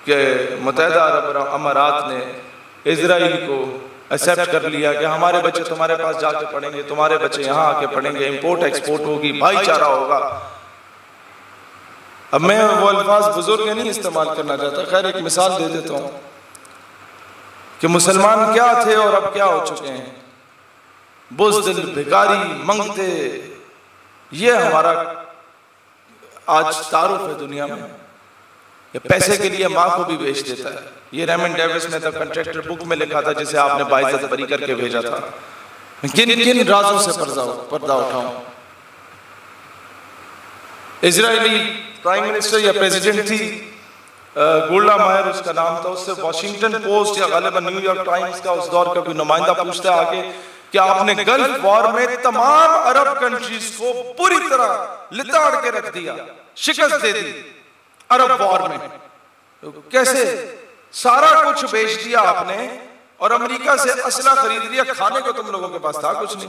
कि मुत्तहिदा अरब अमारात ने इजराइल को एक्सेप्ट कर लिया कि हमारे बच्चे तुम्हारे पास जाके पढ़ेंगे, तुम्हारे बच्चे यहाँ आके पढ़ेंगे, इंपोर्ट एक्सपोर्ट होगी, भाईचारा होगा। अब मैं वो अल्फाज बुजुर्ग नहीं इस्तेमाल करना चाहता, खैर एक मिसाल दे देता हूँ कि मुसलमान क्या थे और अब क्या हो चुके हैं। बुज़दिल, भिखारी, मंगते, ये हमारा आज तारुफ है दुनिया में। ये पैसे के लिए माँ को भी बेच देता है। ये रेमंड डेविस ने द कंट्रैक्टर बुक में लिखा था, जिसे आपने बाइज्जत बरी करके भेजा था। किन किन राजों से पर्दा उठाऊं। इजरायली प्राइम मिनिस्टर या प्रेसिडेंट थी गोल्डा मायर उसका नाम था, उससे वॉशिंगटन पोस्ट या गालिबन न्यूयॉर्क टाइम्स का उस दौर का कोई नुमाइंदा पूछता है आगे कि आपने गल्फ वॉर में तमाम अरब कंट्रीज को पूरी तरह लिताड़ के रख दिया, शिकस्त दे दी अरब वॉर में, तो कैसे सारा कुछ बेच दिया आपने और अमेरिका से असला खरीद लिया, खाने को तुम लोगों के पास था कुछ नहीं,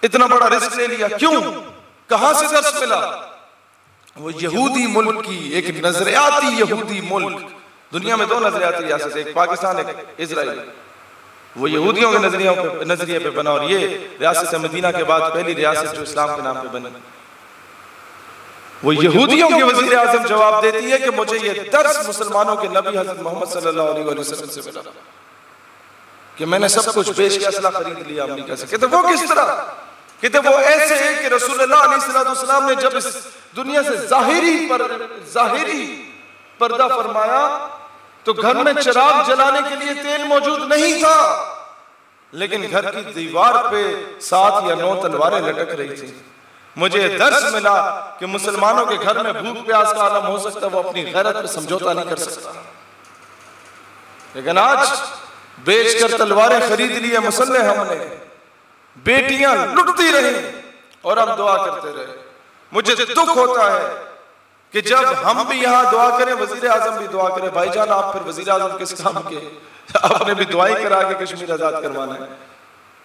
इतना बड़ा रिस्क ले लिया क्यों, कहां से दर्श मिला। वो यहूदी मुल्क की एक नजरियाती यहूदी मुल्क, दुनिया में दो नजरियाती रियासत, एक पाकिस्तान एक इजराइल, वो यहूदियों के नजरिए पे बना और ये रियासत मदीना के बाद पहली रियासत जो इस्लाम के नाम पे बनी। वो यहूदियों के वजीर आज़म जवाब देती है कि मुझे ये दर्स मुसलमानों के नबी हज़रत मोहम्मद सल्लल्लाहु अलैहि वसल्लम से मिला कि मैंने सब कुछ बेच के असला खरीद लिया अमेरिका से। कहते वो किस तरह, कहते वो ऐसे है कि रसूलुल्लाह अलैहिस्सलाम ने जब इस दुनिया से जाहिरी पर्दा फरमाया तो घर में चिराग जलाने के लिए तेल मौजूद नहीं था, लेकिन घर की दीवार पे 7 या 9 तलवारें लटक रही थी। मुझे दर्स मिला कि मुसलमानों के घर में भूख प्यास का आलम हो सकता, वो अपनी गैरत पे समझौता नहीं कर सकता, लेकिन आज बेचकर तलवारें खरीद ली है मुसल्ले हमने, बेटियां लुटती रही और हम दुआ करते रहे। मुझे दुख होता है कि जब हम भी यहाँ दुआ करें, वजीर आजम भी दुआ करे, भाईजान आप फिर वजीर आजम किस काम के, आपने भी दुआई करा के कश्मीर आजाद करवाना है।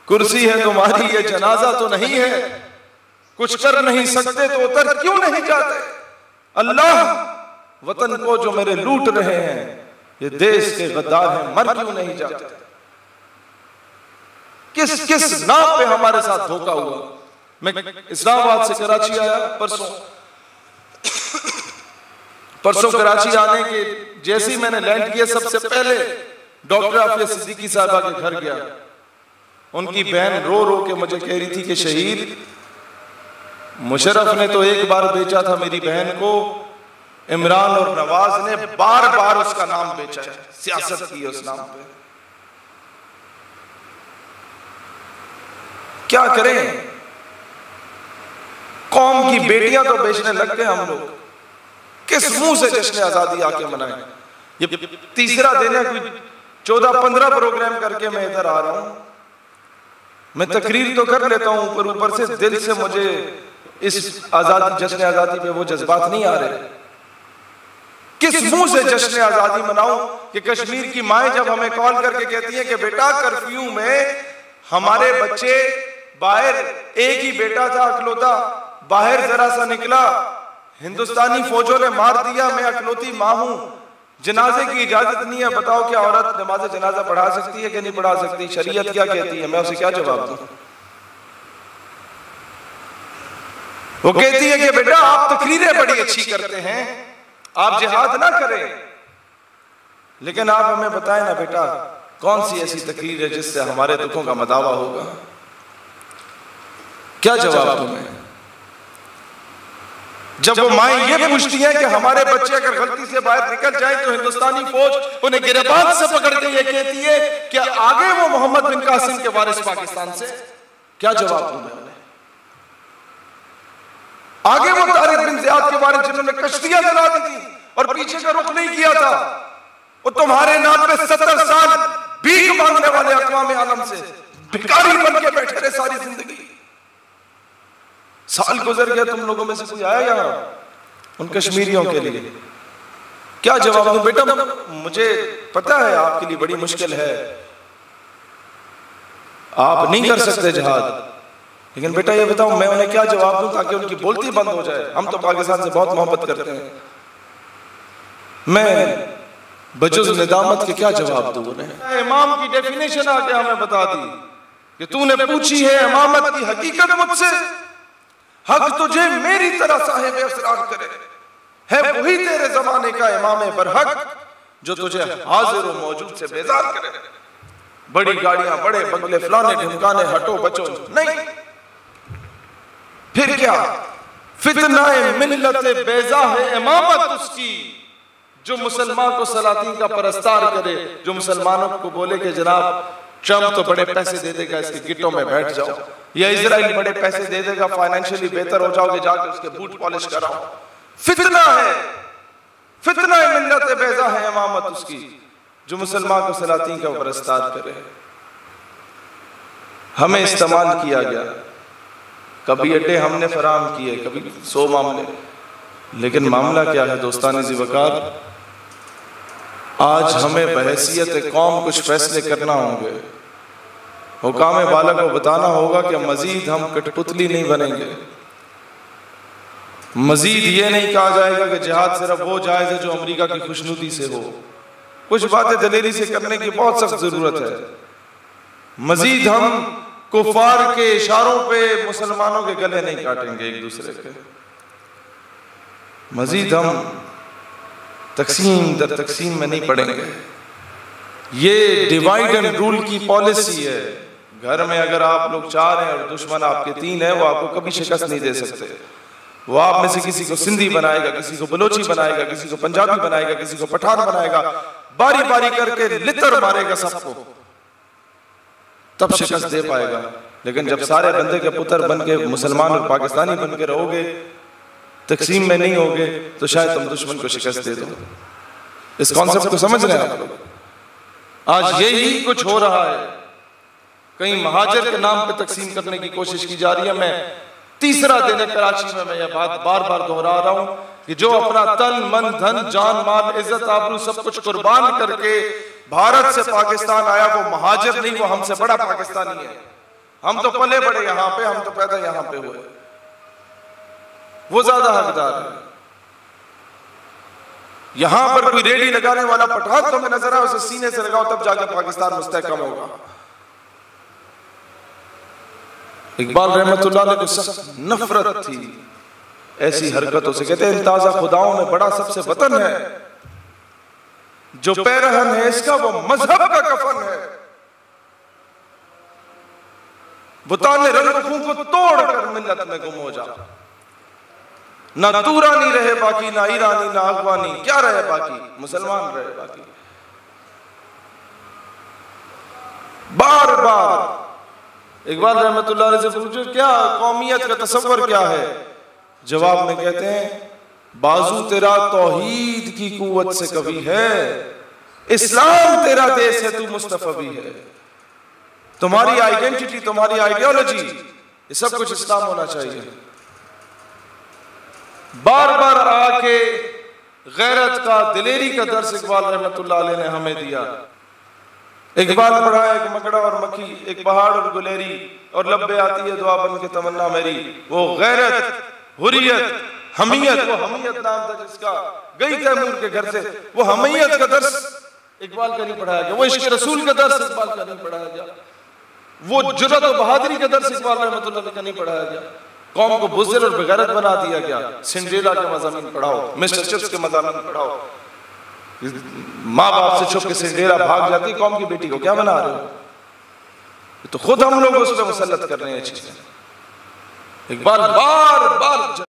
कुर्सी है तुम्हारी, ये जनाजा तो नहीं है, कुछ कर नहीं सकते तो उतर क्यों नहीं जाते। अल्लाह वतन को जो मेरे लूट रहे हैं, ये देश के गद्दार हैं, मर क्यों नहीं जाते। किस किस नाम पे हमारे साथ धोखा हुआ। मैं इस्लामाबाद से कराची आया परसों कराची आने के जैसे ही मैंने लैंड किया, सबसे पहले डॉक्टर आफिया सिद्दीकी साहबा के घर गया। उनकी बहन रो रो के मुझे कह रही थी कि शहीद मुशर्रफ ने तो एक बार बेचा था मेरी बहन को, इमरान और नवाज ने बार बार उसका नाम बेचा है, सियासत की है उस नाम पे। क्या करें, कौम की बेटियां तो बेचने लग गए हम लोग, किस मुंह से जश्न आजादी आके मनाएं। ये तीसरा दिन है, कोई 14-15 प्रोग्राम करके मैं इधर आ रहा हूं। मैं तकरीर तो कर लेता हूं, ऊपर से दिल से मुझे इस आजादी जश्न आजादी पे वो जज्बात नहीं आ रहे। किस मुंह से जश्न आजादी मनाऊं कि कश्मीर की माएं जब हमें कॉल करके कहती है कि बेटा कर्फ्यू में हमारे बच्चे बाहर, एक ही बेटा था अकलौता, बाहर जरा सा निकला, हिंदुस्तानी फौजों ने मार दिया, मैं अकलौती मां हूं, जनाजे की इजाजत नहीं है, बताओ क्या औरत नमाज जनाजा पढ़ा सकती है कि नहीं पढ़ा सकती, शरीयत क्या कहती है, मैं उसे क्या जवाब दूं। वो कहती है कि बेटा आप तकरीरें बड़ी अच्छी करते हैं, आप जिहाद ना करें, लेकिन आप हमें बताएं ना बेटा कौन सी ऐसी तकरीर है जिससे हमारे दुखों का मदावा होगा। क्या जवाब दूं मैं जब वो माएं ये पूछती हैं कि हमारे बच्चे अगर गलती से बाहर निकल जाए तो हिंदुस्तानी फौज उन्हें गिरबान से पकड़ के ये कहती है कि आगे वो मोहम्मद बिन कासिम के वारिस पाकिस्तान से। क्या जवाब दूं मैं उन्हें? आगे वो तारिक बिन ज़ियाद के वारिस जिन्होंने कश्तियां जला दी थी और पीछे का रुख नहीं किया था, वो तुम्हारे नाम पे 70 साल भीख मांगने वाले अक़वाम आलम से भिखारी बन के बैठे रहे सारी जिंदगी। साल गुजर गया, तुम लोगों में से कोई आया यहाँ उन कश्मीरियों के लिए? क्या जवाब दूं बेटा? मुझे पता है आपके लिए बड़ी मुश्किल है, आप नहीं कर सकते जिहाद, लेकिन बेटा ये बताओ मैं उन्हें क्या जवाब दूं ताकि उनकी बोलती बंद हो जाए। हम तो पाकिस्तान से बहुत मोहब्बत करते हैं, मैं बजुज़ निदामत के क्या जवाब दूं उन्हें। इमाम की डेफिनेशन आके हमें बता दी कि तूने पूछी है इमामत की हकीकत मुझसे, हक तुझे मेरी तरह साहिब असरार करे, है वही तेरे जमाने का इमाम बरहक जो तुझे हाजिर और मौजूद से बेजार करे। बड़ी गाड़ियां, बड़े बंगले, फलाने ढिमकाने, हटो बचो नहीं, फिर क्या? फितनाए मिल्लत बेजा है इमामत उसकी, जो मुसलमान को सलातीन का परस्तार करे, जो मुसलमानों को बोले कि जनाब ट्रम्प तो बड़े पैसे दे देगा, इसके गिट्टों में बैठ जाओ, या इजराइल बड़े पैसे दे देगा, फाइनेंशियली बेहतर हो जाओगे, जाके उसके बूट पॉलिश कराओ। फितना है, फितना मिल्लत बेजा है इमामत उसकी, जो मुसलमान को सलातीन का परस्तार करे। हमें इस्तेमाल किया गया, कभी अड्डे हमने फराम किए, कभी 100 मामले, लेकिन मामला क्या है दोस्तान ज़िवकार? आज हमें बहैसियत कौम कुछ फैसले करना होंगे। हुकाम बाला को बताना होगा कि मजीद हम कठपुतली नहीं बनेंगे, मजीद ये नहीं कहा जाएगा कि जिहाद सिर्फ वो जायज़ है जो अमेरिका की खुशनुदी से हो। कुछ बातें दलेरी से करने की बहुत सख्त जरूरत है। मजीद हम कुफार के इशारों पे मुसलमानों के गले नहीं काटेंगे एक दूसरे के। मजीद हम तकसीम दर तकसीम में नहीं पड़ेंगे। ये डिवाइड एंड रूल की पॉलिसी है। घर में अगर आप लोग 4 हैं और दुश्मन आपके 3 हैं, वो आपको कभी शिकस्त नहीं दे सकते। वो आप में से किसी को सिंधी बनाएगा, किसी को बलोची बनाएगा, किसी को पंजाबी बनाएगा, किसी को पठान बनाएगा, बारी बारी करके लितर मारेगा सबको, तब शिकस्त दे पाएगा। लेकिन जब सारे बंदे के पुत्र बन के मुसलमान और पाकिस्तानी बन के रहोगे, तकसीम में नहीं होगे, तो शायद तुम दुश्मन को शिकस्त दे दो। इस कॉन्सेप्ट को समझ रहे हैं आप लोग? आज यही कुछ हो रहा है। कहीं महाजर के नाम पे तकसीम करने की कोशिश की जा रही है। मैं तीसरा दिन है कराची में, मैं यह बात बार बार दोहरा रहा हूं कि जो अपना तन मन धन जान माल इज्जत आबरू सब कुछ कुर्बान करके भारत से पाकिस्तान आया, वो महाजर नहीं, वो हमसे बड़ा पाकिस्तानी है। हम तो पले बड़े यहाँ पे, हम तो पैदा यहाँ पे हुए, वो ज्यादा हकदार है। यहां पर कोई रेडी लगाने वाला पठान तो मैं नजर आया, उसे सीने से लगाओ, तब जाकर पाकिस्तान मुस्तहकम होगा। इकबाल रहमतुल्लाह अलैह को सख्त नफरत थी ऐसी हरकतों से। कहते हैं ताजा खुदाओं में बड़ा सबसे वतन है, जो पैरहन है इसका वो मजहब का कफन है। बुताने रंग को तोड़ कर मिल्लत में गुम हो जा, ना तूरानी रहे बाकी, ना ईरानी, ना अफगानी, क्या रहे बाकी? मुसलमान रहे बाकी। बार बार इकबाल रहमतुल्लाह अलैह से पूछो क्या कौमियत का तसव्वुर क्या है? जवाब में कहते हैं बाजू तेरा तौहीद की कुव्वत से कभी है, इस्लाम तेरा देश है, तू मुस्तफवी है। तुम्हारी आइडेंटिटी, तुम्हारी आइडियोलॉजी, ये सब कुछ इस्लाम होना चाहिए। बार बार आके गैरत का, दिलेरी का दर्स इकबाल रहमतुल्लाह अलैह ने हमें दिया। इकबाल पढ़ा एक मकड़ा और मक्खी, एक पहाड़ और गुलेरी, और लब्बे आती है दुआ बन के तमन्ना मेरी। वो गैरत, हुर्रियत, हमियत, वो हमियत नाम था जिसका, गई तैमूर के घर से, वो हमियत का दर्स इकबाल का नहीं पढ़ाया गया। वो इश्क रसूल का दर्स इकबाल का नहीं पढ़ाया गया। वो जुर्रत और बहादुरी का दर्स इकबाल रहमतुल्लाह अलैह का नहीं पढ़ाया गया। कौम को बुज़दिल और बेगैरत बना दिया गया। सिंड्रेला के मज़ामीन पढ़ाओ, मिस्टर चिप्स के मज़ामीन पढ़ाओ। माँ बाप से छुप के सिंड्रेला भाग जाती, कौम की बेटी को क्या बना रहे हो? तो खुद हम लोग उस पर मुसल्लत कर रहे हैं चीजें। इकबाल बार बार